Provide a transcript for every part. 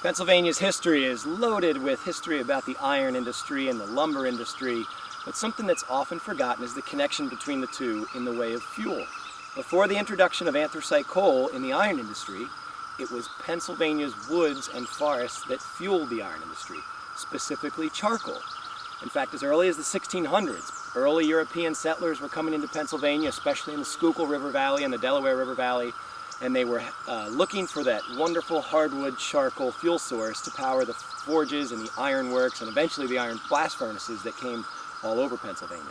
Pennsylvania's history is loaded with history about the iron industry and the lumber industry, but something that's often forgotten is the connection between the two in the way of fuel. Before the introduction of anthracite coal in the iron industry, it was Pennsylvania's woods and forests that fueled the iron industry, specifically charcoal. In fact, as early as the 1600s, early European settlers were coming into Pennsylvania, especially in the Schuylkill River Valley and the Delaware River Valley, and they were looking for that wonderful hardwood charcoal fuel source to power the forges and the iron works and eventually the iron blast furnaces that came all over Pennsylvania.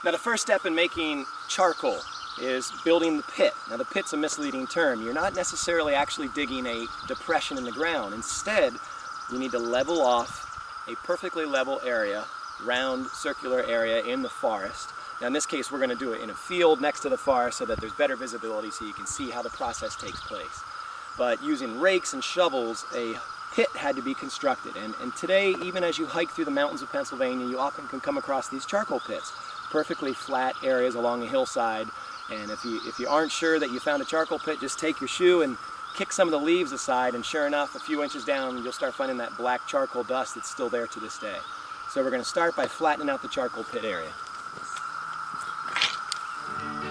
Now, the first step in making charcoal is building the pit. Now, the pit's a misleading term. You're not necessarily actually digging a depression in the ground. Instead, you need to level off a perfectly level area, round circular area in the forest. Now, in this case, we're going to do it in a field next to the forest so that there's better visibility so you can see how the process takes place. But using rakes and shovels, a pit had to be constructed. And today, even as you hike through the mountains of Pennsylvania, you often can come across these charcoal pits, perfectly flat areas along a hillside. And if you aren't sure that you found a charcoal pit, just take your shoe and kick some of the leaves aside, and sure enough, a few inches down, you'll start finding that black charcoal dust that's still there to this day. So we're going to start by flattening out the charcoal pit area.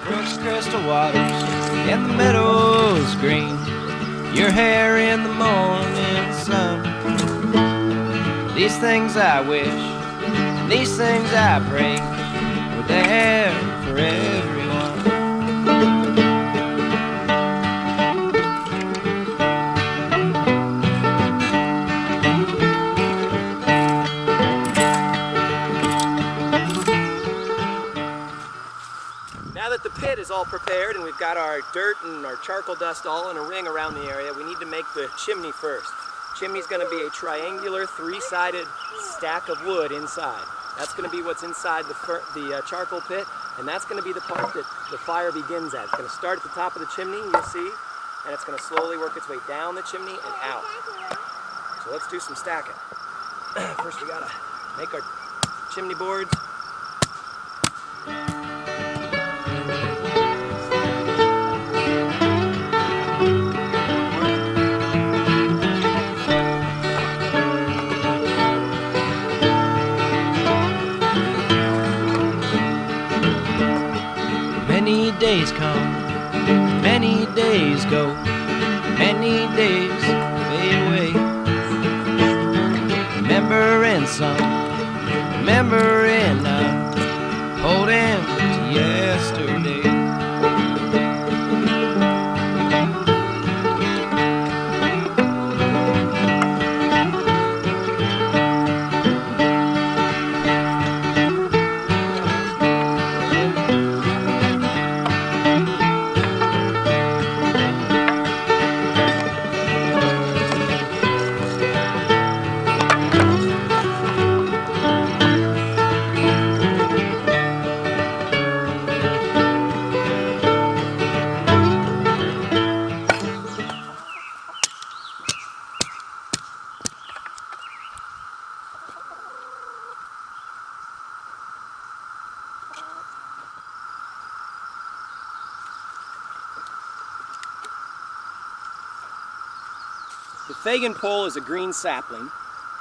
Brooks, crystal waters, and the meadows green, your hair in the morning sun. These things I wish, and these things I pray, were there for everyone. Now that the pit is all prepared and we've got our dirt and our charcoal dust all in a ring around the area, we need to make the chimney first. Chimney's going to be a triangular, three-sided stack of wood inside. That's going to be what's inside the charcoal pit, and that's going to be the part that the fire begins at. It's going to start at the top of the chimney, you'll see, and it's going to slowly work its way down the chimney and out. So let's do some stacking. First we got to make our chimney boards. Many days come, many days go, many days fade away. Remembering some, remembering none, holding to yesterday. The Fagan pole is a green sapling,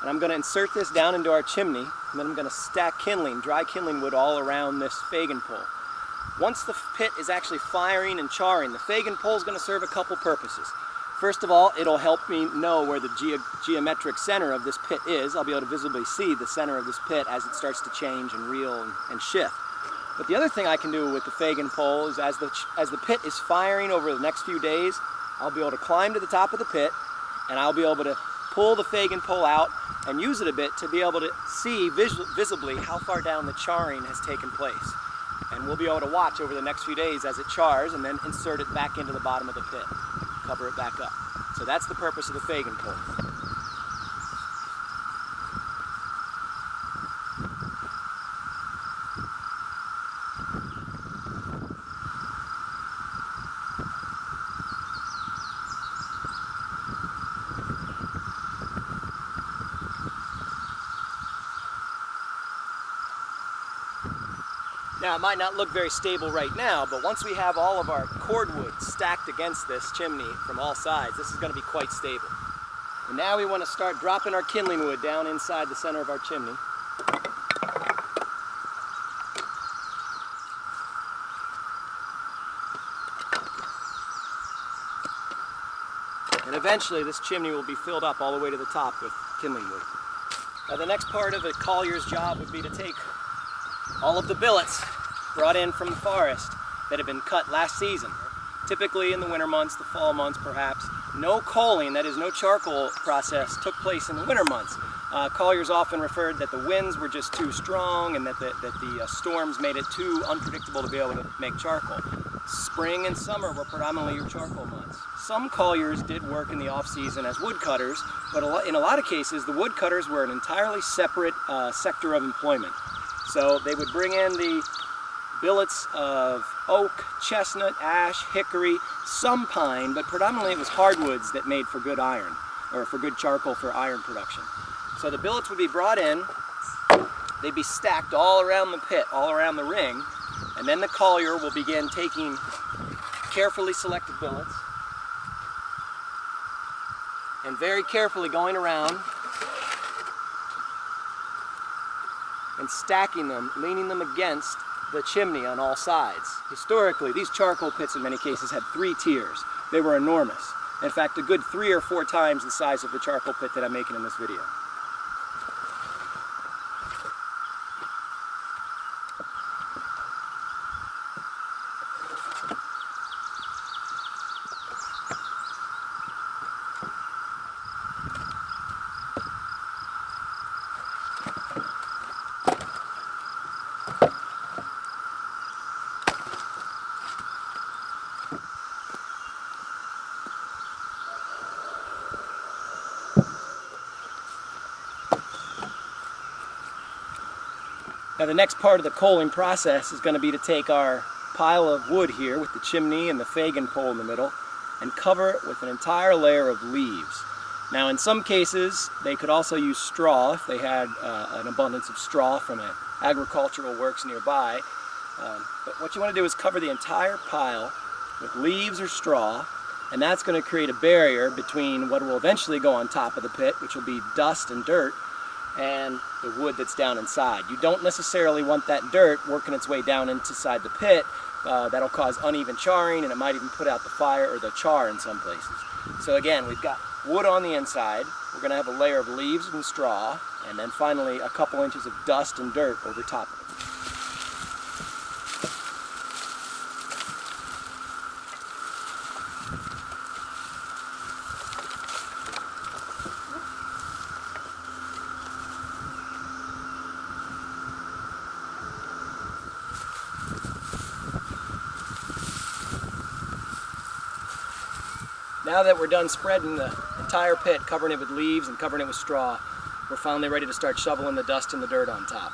and I'm going to insert this down into our chimney, and then I'm going to stack kindling, dry kindling wood all around this Fagan pole. Once the pit is actually firing and charring, the Fagan pole is going to serve a couple purposes. First of all, it'll help me know where the geometric center of this pit is. I'll be able to visibly see the center of this pit as it starts to change and reel and shift. But the other thing I can do with the Fagan pole is as the pit is firing over the next few days, I'll be able to climb to the top of the pit, and I'll be able to pull the Fagan pole out and use it a bit to be able to see visibly how far down the charring has taken place. And we'll be able to watch over the next few days as it chars and then insert it back into the bottom of the pit, cover it back up. So that's the purpose of the Fagan pole. Now, it might not look very stable right now, but once we have all of our cordwood stacked against this chimney from all sides, this is going to be quite stable. And now we want to start dropping our kindling wood down inside the center of our chimney. And eventually this chimney will be filled up all the way to the top with kindling wood. Now the next part of a collier's job would be to take all of the billets brought in from the forest that have been cut last season. Typically in the winter months, the fall months perhaps, no coaling, that is no charcoal process, took place in the winter months. Colliers often referred that the winds were just too strong and that the storms made it too unpredictable to be able to make charcoal. Spring and summer were predominantly your charcoal months. Some colliers did work in the off-season as woodcutters, but in a lot of cases the woodcutters were an entirely separate sector of employment. So they would bring in the billets of oak, chestnut, ash, hickory, some pine, but predominantly it was hardwoods that made for good iron, or for good charcoal for iron production. So the billets would be brought in, they'd be stacked all around the pit, all around the ring, and then the collier will begin taking carefully selected billets and very carefully going around and stacking them, leaning them against the chimney on all sides. Historically, these charcoal pits in many cases had 3 tiers. They were enormous. In fact, a good 3 or 4 times the size of the charcoal pit that I'm making in this video. Now the next part of the coaling process is going to be to take our pile of wood here with the chimney and the Fagan pole in the middle and cover it with an entire layer of leaves. Now in some cases they could also use straw if they had an abundance of straw from an agricultural works nearby. But what you want to do is cover the entire pile with leaves or straw, and that's going to create a barrier between what will eventually go on top of the pit, which will be dust and dirt, and the wood that's down inside. You don't necessarily want that dirt working its way down inside the pit. That'll cause uneven charring, and it might even put out the fire or the char in some places. So again, we've got wood on the inside. We're going to have a layer of leaves and straw, and then finally a couple inches of dust and dirt over top of it. Now that we're done spreading the entire pit, covering it with leaves and covering it with straw, we're finally ready to start shoveling the dust and the dirt on top.